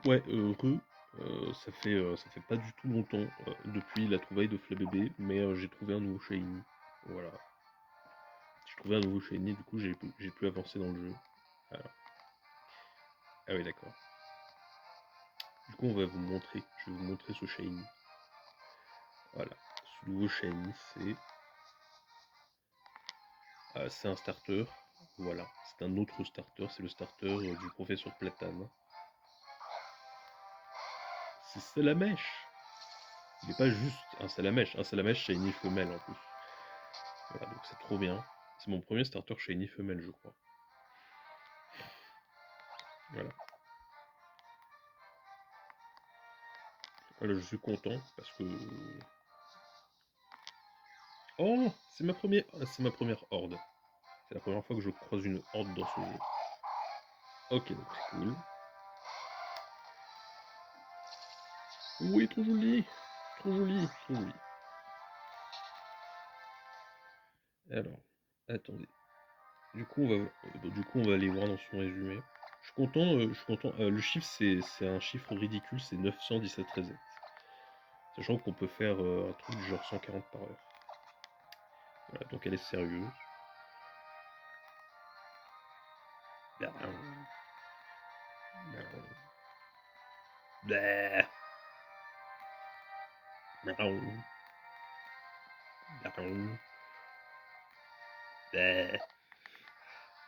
Ouais, ça fait pas du tout longtemps, depuis la trouvaille de Flabébé, mais j'ai trouvé un nouveau shiny. Voilà. J'ai trouvé un nouveau shiny, du coup j'ai pu avancer dans le jeu. Voilà. Ah oui, d'accord. Du coup, on va vous montrer. Je vais vous montrer ce shiny. Voilà. Ce nouveau shiny, c'est un starter. Voilà. C'est un autre starter. C'est le starter du professeur Platane. C'est Salamèche. Il n'est pas juste un Salamèche shiny femelle en plus. Voilà, donc c'est trop bien. C'est mon premier starter shiny femelle, je crois. Voilà. Voilà, je suis content parce que... Oh, c'est ma première horde. C'est la première fois que je croise une horde dans ce jeu. Ok, donc c'est cool. Oui, trop joli, trop joli, trop joli. Alors, attendez. Du coup, on va aller voir dans son résumé. Je suis content, je suis content. Le chiffre, c'est un chiffre ridicule, c'est 917 resets. Sachant qu'on peut faire un truc du genre 140 par heure. Voilà, donc elle est sérieuse.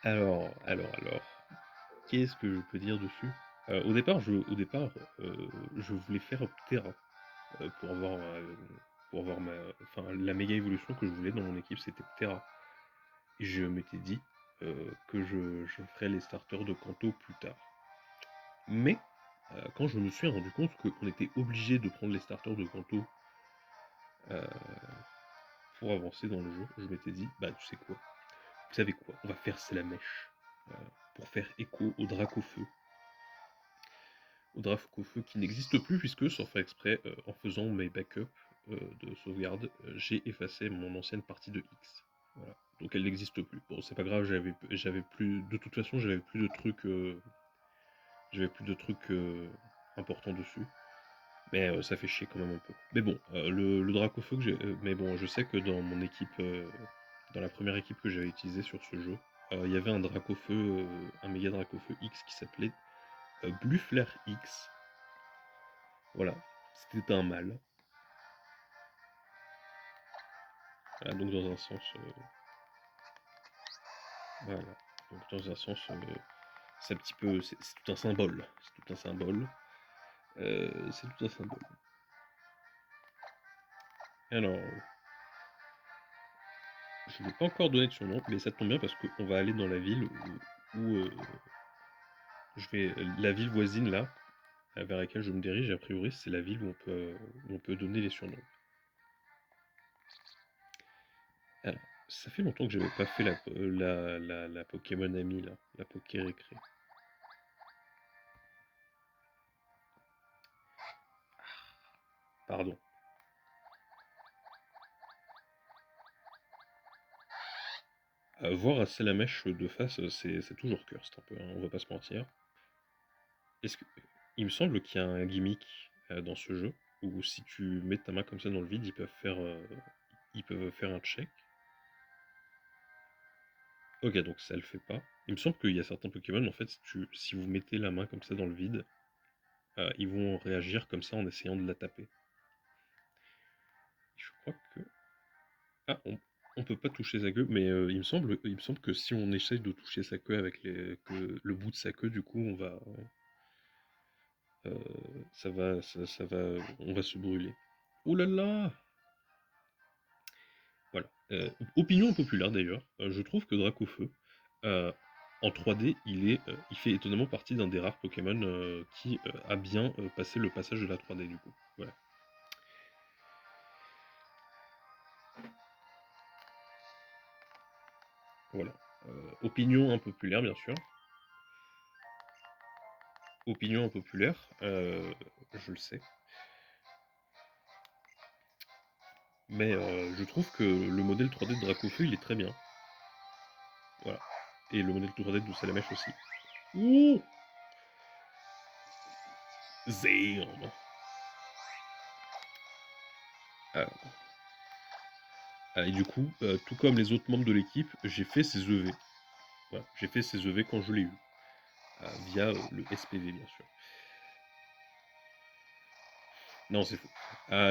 Alors, qu'est-ce que je peux dire dessus? Au départ, je voulais faire Ptera pour avoir enfin, la méga évolution que je voulais dans mon équipe, c'était Ptera. Et je m'étais dit que je ferais les starters de Kanto plus tard. Mais quand je me suis rendu compte qu'on était obligé de prendre les starters de Kanto euh, pour avancer dans le jeu, je m'étais dit, bah tu sais quoi, vous savez quoi, on va faire Salamèche pour faire écho au Dracofeu. Au Dracofeu qui n'existe plus puisque, sans faire exprès, en faisant mes backups de sauvegarde, j'ai effacé mon ancienne partie de X. Voilà. Donc elle n'existe plus. Bon, c'est pas grave, j'avais plus, de toute façon, j'avais plus de trucs importants dessus. Mais ça fait chier quand même un peu. Mais bon, le Dracofeu que j'ai, mais bon, je sais que dans mon équipe, dans la première équipe que j'avais utilisée sur ce jeu, il y avait un Dracofeu, un méga Dracofeu X qui s'appelait Bluffler X. Voilà, c'était un mâle. Voilà, donc dans un sens, voilà. Donc dans un sens, c'est un petit peu, c'est tout un symbole. C'est tout un symbole. C'est tout un symbole. Alors, je ne vais pas encore donner de surnom, mais ça tombe bien parce qu'on va aller dans la ville où la ville voisine là, vers laquelle je me dirige, a priori, c'est la ville où on peut donner les surnoms. Alors, ça fait longtemps que j'avais pas fait la Pokémon Amie là, la Poké Récré. Pardon. Voir à Salamèche de face, c'est toujours cursed un peu, hein, on va pas se mentir. Est-ce que... Il me semble qu'il y a un gimmick dans ce jeu où si tu mets ta main comme ça dans le vide, ils peuvent faire un check. Ok, donc ça le fait pas. Il me semble qu'il y a certains Pokémon, en fait, si vous mettez la main comme ça dans le vide, ils vont réagir comme ça en essayant de la taper. Je crois que... Ah, on peut pas toucher sa queue, mais il me semble que si on essaye de toucher sa queue avec le bout de sa queue, du coup, ça va, on va se brûler. Oh là là! Voilà. Opinion populaire d'ailleurs, je trouve que Dracofeu, euh, en 3D, il fait étonnamment partie d'un des rares Pokémon qui a bien passé le passage de la 3D du coup. Voilà. Voilà. Opinion impopulaire bien sûr. Opinion impopulaire, je le sais. Mais je trouve que le modèle 3D de Dracofeu, il est très bien. Voilà. Et le modèle 3D de Salamèche aussi. Ouh! Zéam. Euh, et du coup, tout comme les autres membres de l'équipe, j'ai fait ces EV. Voilà, j'ai fait ces EV quand je l'ai eu. Via le SPV, bien sûr. Non, c'est faux.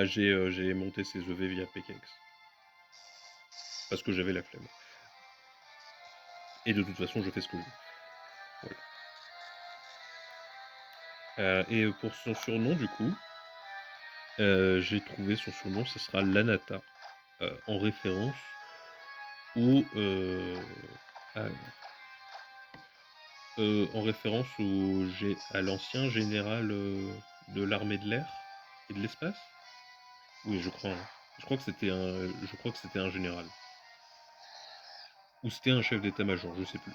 J'ai monté ces EV via PKX. Parce que j'avais la flemme. Et de toute façon, je fais ce que je veux. Voilà. Et pour son surnom, du coup, j'ai trouvé son surnom, ce sera Lanata. En référence au... à, à l'ancien général de l'armée de l'air et de l'espace. Oui, je crois. Hein. Je crois que c'était un général. Ou c'était un chef d'état-major, je sais plus.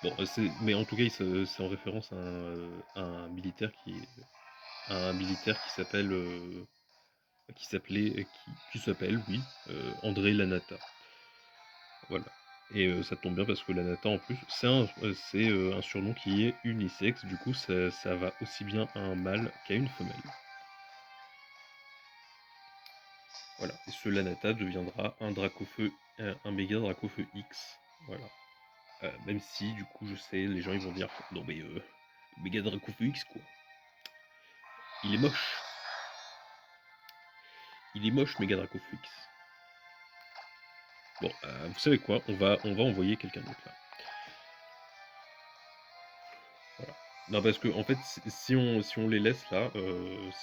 Bon, mais en tout cas, c'est en référence à un militaire qui s'appelle, qui s'appelle, oui, André Lanata. Voilà. Et ça tombe bien parce que Lanata, en plus, c'est un surnom qui est unisexe. Du coup, ça va aussi bien à un mâle qu'à une femelle. Voilà. Et ce Lanata deviendra un Dracofeu, un méga Dracofeu X. Voilà. Même si, du coup, je sais, les gens ils vont dire non, mais méga Dracofeu X, quoi. Il est moche. Il est moche, méga Dracofeu X. Bon, vous savez quoi, on va envoyer quelqu'un d'autre là. Voilà. Non, parce que en fait, si on les laisse là,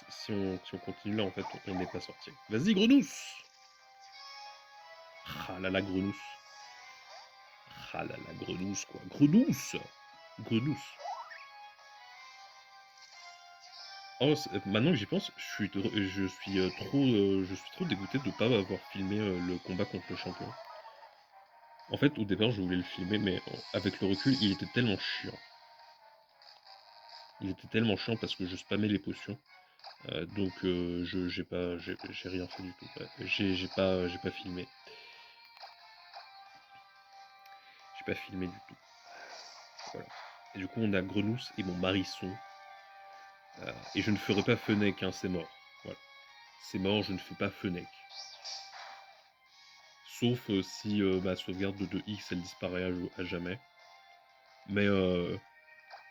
si on continue là, en fait, on n'est pas sorti. Vas-y, Grenousse. Ah là là, Grenousse. Ah là là, Grenousse, quoi. Grenousse. Grenousse. Oh, maintenant que j'y pense, je suis trop dégoûté de ne pas avoir filmé le combat contre le champion. En fait, au départ, je voulais le filmer, mais avec le recul, il était tellement chiant. Il était tellement chiant parce que je spammais les potions. Donc j'ai rien fait du tout. Ouais. J'ai pas filmé. J'ai pas filmé du tout. Voilà. Et du coup, on a Grenousse et mon Marisson. Et je ne ferai pas Fennec, hein, c'est mort. Voilà. C'est mort, je ne fais pas Fennec. Sauf si ma sauvegarde de 2X elle disparaît à jamais. Mais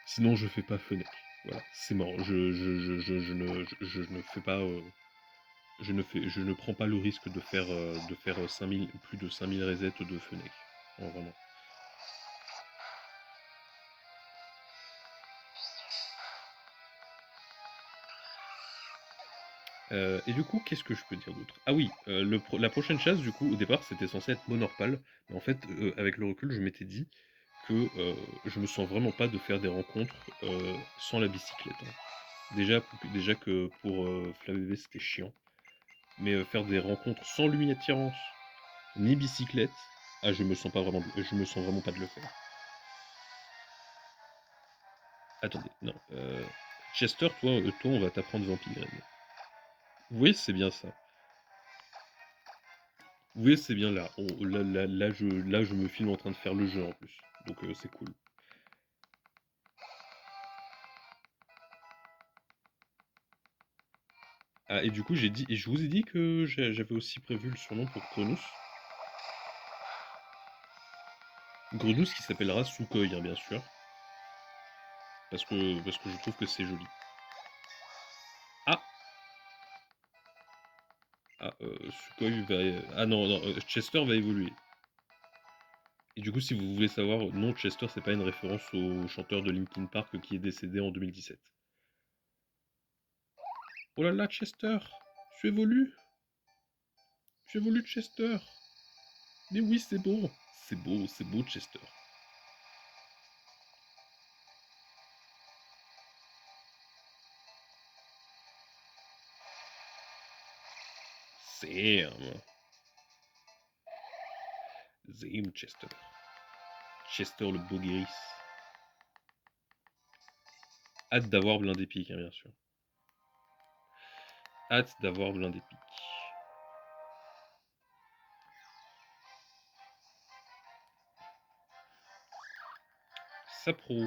sinon, je fais pas Fennec. Voilà, c'est mort. Je ne fais pas. Je ne prends pas le risque de faire 5000, plus de 5000 resets de Fennec. Non, vraiment. Et du coup, qu'est-ce que je peux dire d'autre? Ah oui, la prochaine chasse, du coup, au départ, c'était censé être Monorpal. Mais en fait, avec le recul, je m'étais dit que je me sens vraiment pas de faire des rencontres sans la bicyclette. Hein. Déjà que pour Flamme c'était chiant. Mais faire des rencontres sans luminatillance ni bicyclette, ah, je me sens vraiment pas de le faire. Attendez, non. Chester, toi, on va t'apprendre Vampigrine. Oui, c'est bien ça. Oui, c'est bien là. Là, je me filme en train de faire le jeu en plus. Donc c'est cool. Ah, et du coup, je vous ai dit que j'avais aussi prévu le surnom pour Grenousse. Grenousse qui s'appellera Sukhoi, hein, bien sûr. Parce que je trouve que c'est joli. Ah! Ah, Sukhoi va. Ah non, non, Chester va évoluer. Et du coup, si vous voulez savoir, non, Chester, c'est pas une référence au chanteur de Linkin Park qui est décédé en 2017. Oh là là, Chester! Tu évolues! Tu évolues, Chester! Mais oui, c'est beau! C'est beau, Chester. Sam! Zim, Chester. Chester le beau guéris. Hâte d'avoir blindé pique, hein, bien sûr. Hâte d'avoir blindé pique. Sapro.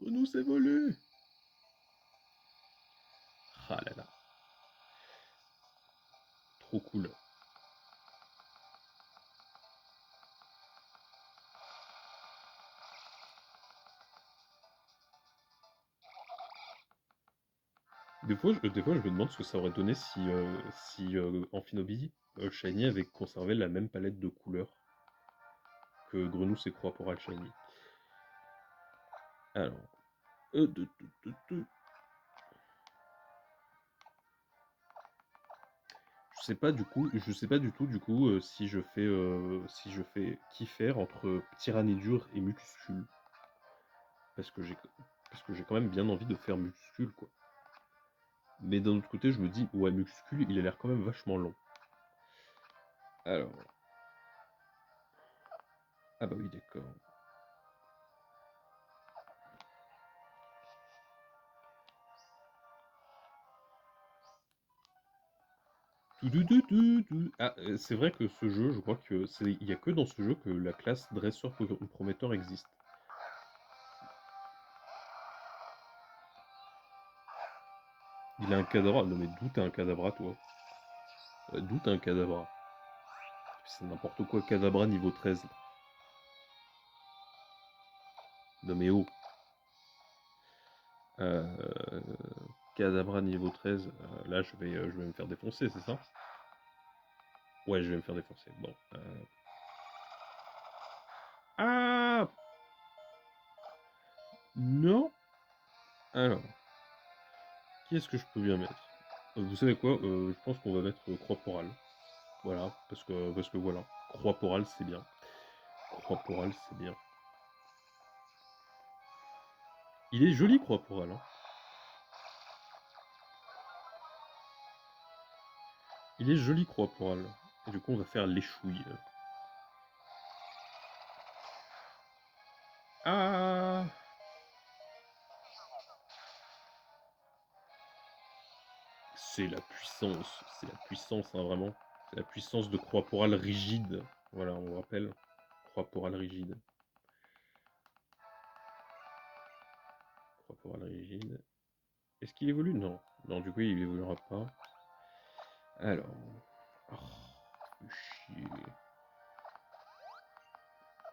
Renou s'est volé. Ah là là. Trop cool. Des fois, je me demande ce que ça aurait donné si Amphinobi, Shiny avait conservé la même palette de couleurs que Grenousse et Croix-Poral Shiny. Alors, euh, de- de- de- je sais pas du tout du coup si je fais qui faire entre Tyranidur et Mucuscule. Parce que j'ai quand même bien envie de faire Mucuscule quoi. Mais d'un autre côté, je me dis, ouais, Mucuscule, il a l'air quand même vachement long. Alors, ah bah oui, d'accord. Ah, c'est vrai que ce jeu, je crois que il y a que dans ce jeu que la classe dresseur prometteur existe. Il a un cadabra. Non mais d'où t'as un cadabra, toi? D'où t'as un cadabra? C'est n'importe quoi, cadabra niveau 13. Non mais oh. Euh, Cadabra niveau 13. Là, je vais me faire défoncer, c'est ça? Ouais, je vais me faire défoncer. Bon. Ah! Non! Alors, qui est-ce que je peux bien mettre? Vous savez quoi? Je pense qu'on va mettre Croix-Poral. Voilà, parce que voilà. Croix-Poral, c'est bien. Croix-Poral, c'est bien. Il est joli, Croix-Poral, hein. Il est joli, Croix-Poral. Et du coup, on va faire l'échouille. Ah! C'est la puissance, hein, vraiment. C'est la puissance de Croix-Poral rigide. Voilà, on le rappelle. Croix-Poral rigide. Croix-Poral rigide. Est-ce qu'il évolue? Non. Non, du coup, il évoluera pas. Alors. Oh, chier.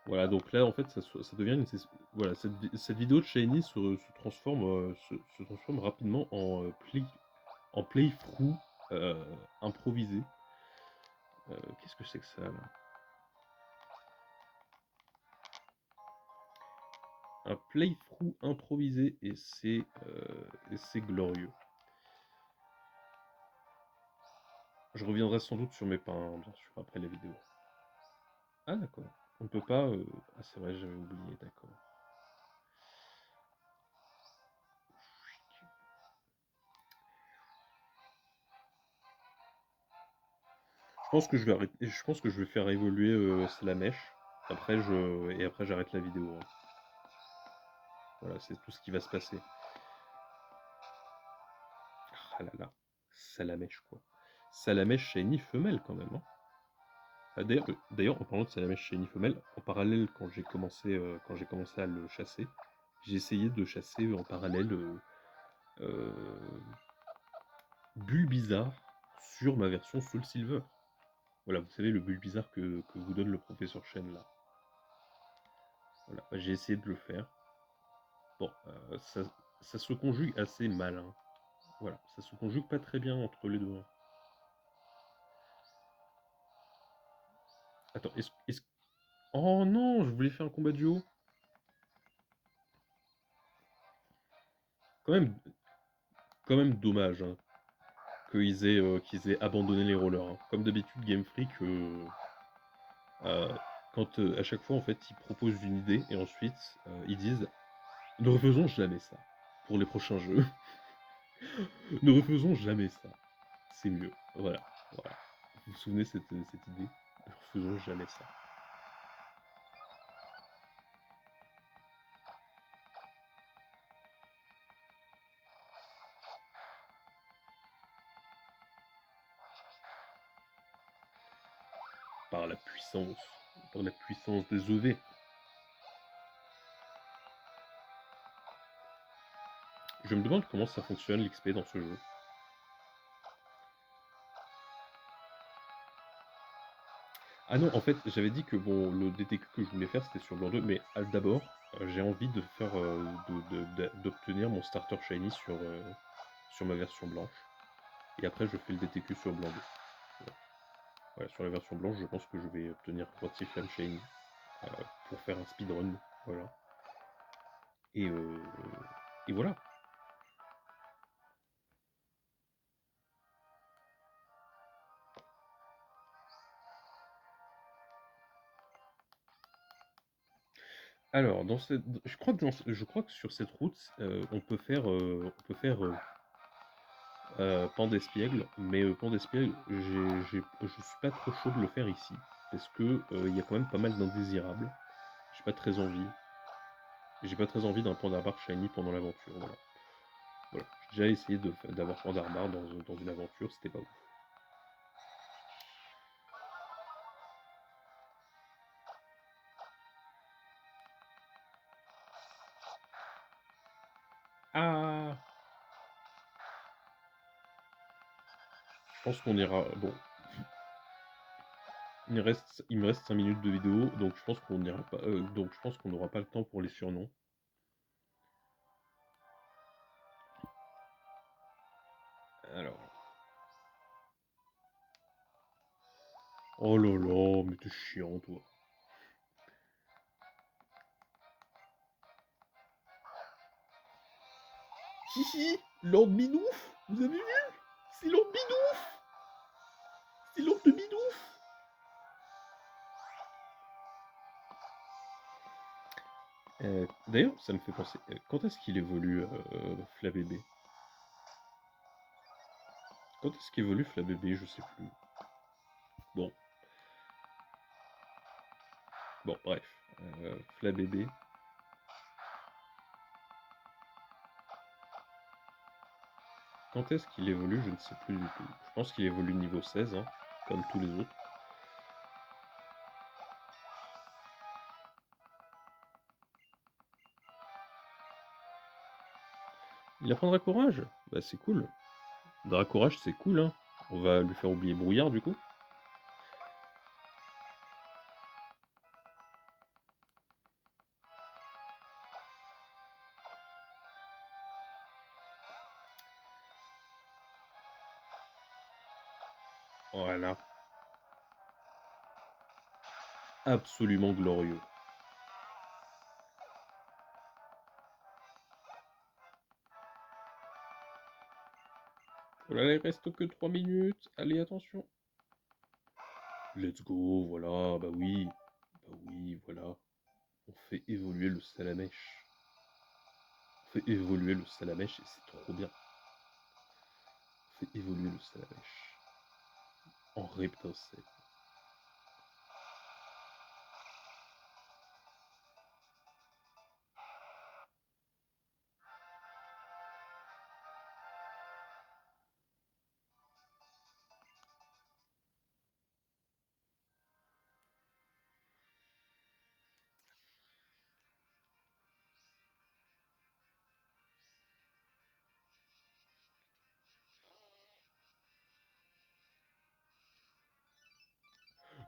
Voilà, donc là, en fait, ça devient voilà, cette vidéo de Shiny se transforme rapidement en playthrough improvisé. Qu'est-ce que c'est que ça, là? Un playthrough improvisé et c'est glorieux. Je reviendrai sans doute sur mes pains, hein, bien sûr, après la vidéo. Ah d'accord. On peut pas. Ah c'est vrai, j'avais oublié, d'accord. Je pense que je vais faire évoluer Slamesh. Après j'arrête la vidéo, hein. Voilà, c'est tout ce qui va se passer. Ah là là, Salamèche quoi. Salamèche shiny femelle quand même, hein. Ah, d'ailleurs, en parlant de Salamèche shiny femelle, en parallèle quand j'ai commencé à le chasser, j'ai essayé de chasser en parallèle euh, Bulbizarre sur ma version Soul Silver. Voilà, vous savez le Bulbizarre que vous donne le professeur Chen là. Voilà, bah, j'ai essayé de le faire. Bon, ça se conjugue assez mal, hein. Voilà, ça se conjugue pas très bien entre les deux, hein. Attends, oh non, je voulais faire un combat duo. Quand même, quand même dommage, hein, qu'ils aient abandonné les rollers, hein. Comme d'habitude, Game Freak, euh, quand à chaque fois en fait ils proposent une idée et ensuite ils disent ne refaisons jamais ça pour les prochains jeux. Ne refaisons jamais ça. C'est mieux. Voilà. Voilà. Vous vous souvenez cette idée? Ne refaisons jamais ça. Par la puissance. Par la puissance des EV. Je me demande comment ça fonctionne l'XP dans ce jeu. Ah non, en fait, j'avais dit que bon, le DTQ que je voulais faire c'était sur Blanc 2, mais d'abord, j'ai envie de faire, d'obtenir mon starter shiny sur ma version blanche. Et après, je fais le DTQ sur Blanc 2. Voilà. Voilà, sur la version blanche, je pense que je vais obtenir Rotiflame shiny pour faire un speedrun. Voilà. Et, euh, et voilà. Alors, je crois que sur cette route, Pan d'Espiègle, mais Pan d'Espiègle, je suis pas trop chaud de le faire ici, parce que il y a quand même pas mal d'indésirables. J'ai pas très envie. J'ai pas très envie d'un Pandarbar shiny pendant l'aventure. Voilà. Voilà. J'ai déjà essayé d'avoir Pandarbar dans une aventure, c'était pas ouf. Ah, je pense qu'on ira. Bon, il me reste 5 minutes de vidéo, donc je pense qu'on ira pas. Donc je pense qu'on n'aura pas le temps pour les surnoms. Alors. Oh là là, mais t'es chiant, toi. Si, si, Lord Binouf, vous avez vu? C'est Lord Binouf. C'est Lord de Binouf. D'ailleurs, ça me fait penser, quand est-ce qu'il évolue Flabébé? Quand est-ce qu'il évolue Flabébé? Je sais plus. Bon, bon, bref. Flabébé. Quand est-ce qu'il évolue? Je ne sais plus du tout. Je pense qu'il évolue niveau 16, hein, comme tous les autres. Il apprendra courage? Bah c'est cool. Dracourage, c'est cool, hein. On va lui faire oublier Brouillard, du coup. Voilà. Absolument glorieux. Oh là là, il reste que 3 minutes. Allez, attention. Let's go, voilà, bah oui. Bah oui, voilà. On fait évoluer le Salamèche. On fait évoluer le Salamèche et c'est trop bien. On fait évoluer le Salamèche en Reptile.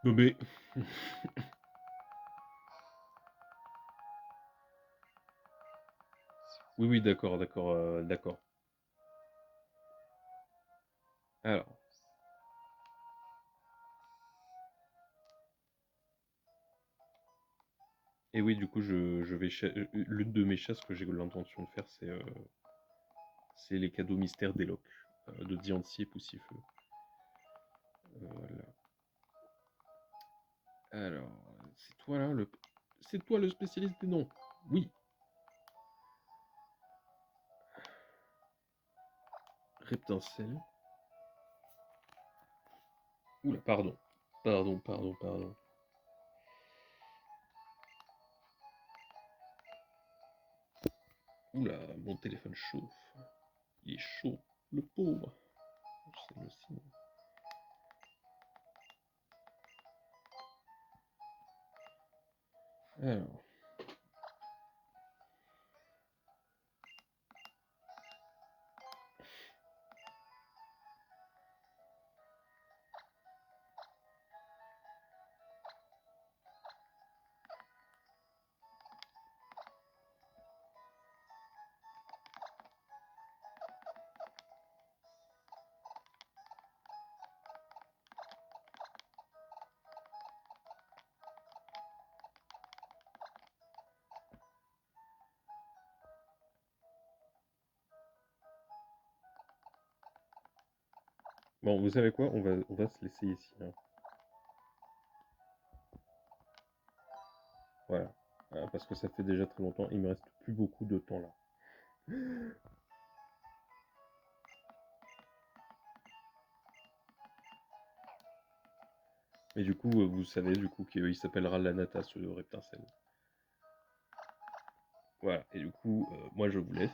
Non mais... Oui, oui, d'accord, d'accord, d'accord. Alors, et oui, du coup, je vais... L'une de mes chasses que j'ai l'intention de faire, c'est les cadeaux mystères d'Eloc, de Diancie et Poussifeu. Voilà. Alors, c'est toi là le... C'est toi le spécialiste des noms. Oui. Reptincelle. Oula, pardon. Pardon, pardon, pardon. Oula, mon téléphone chauffe. Il est chaud. Le pauvre. C'est le signe. Alors. Bon, vous savez quoi? On va se laisser ici, hein. Voilà. Parce que ça fait déjà très longtemps. Il me reste plus beaucoup de temps là. Et du coup, vous savez du coup qu'il s'appellera Lanata, ce reptincelle. Voilà. Et du coup, moi je vous laisse.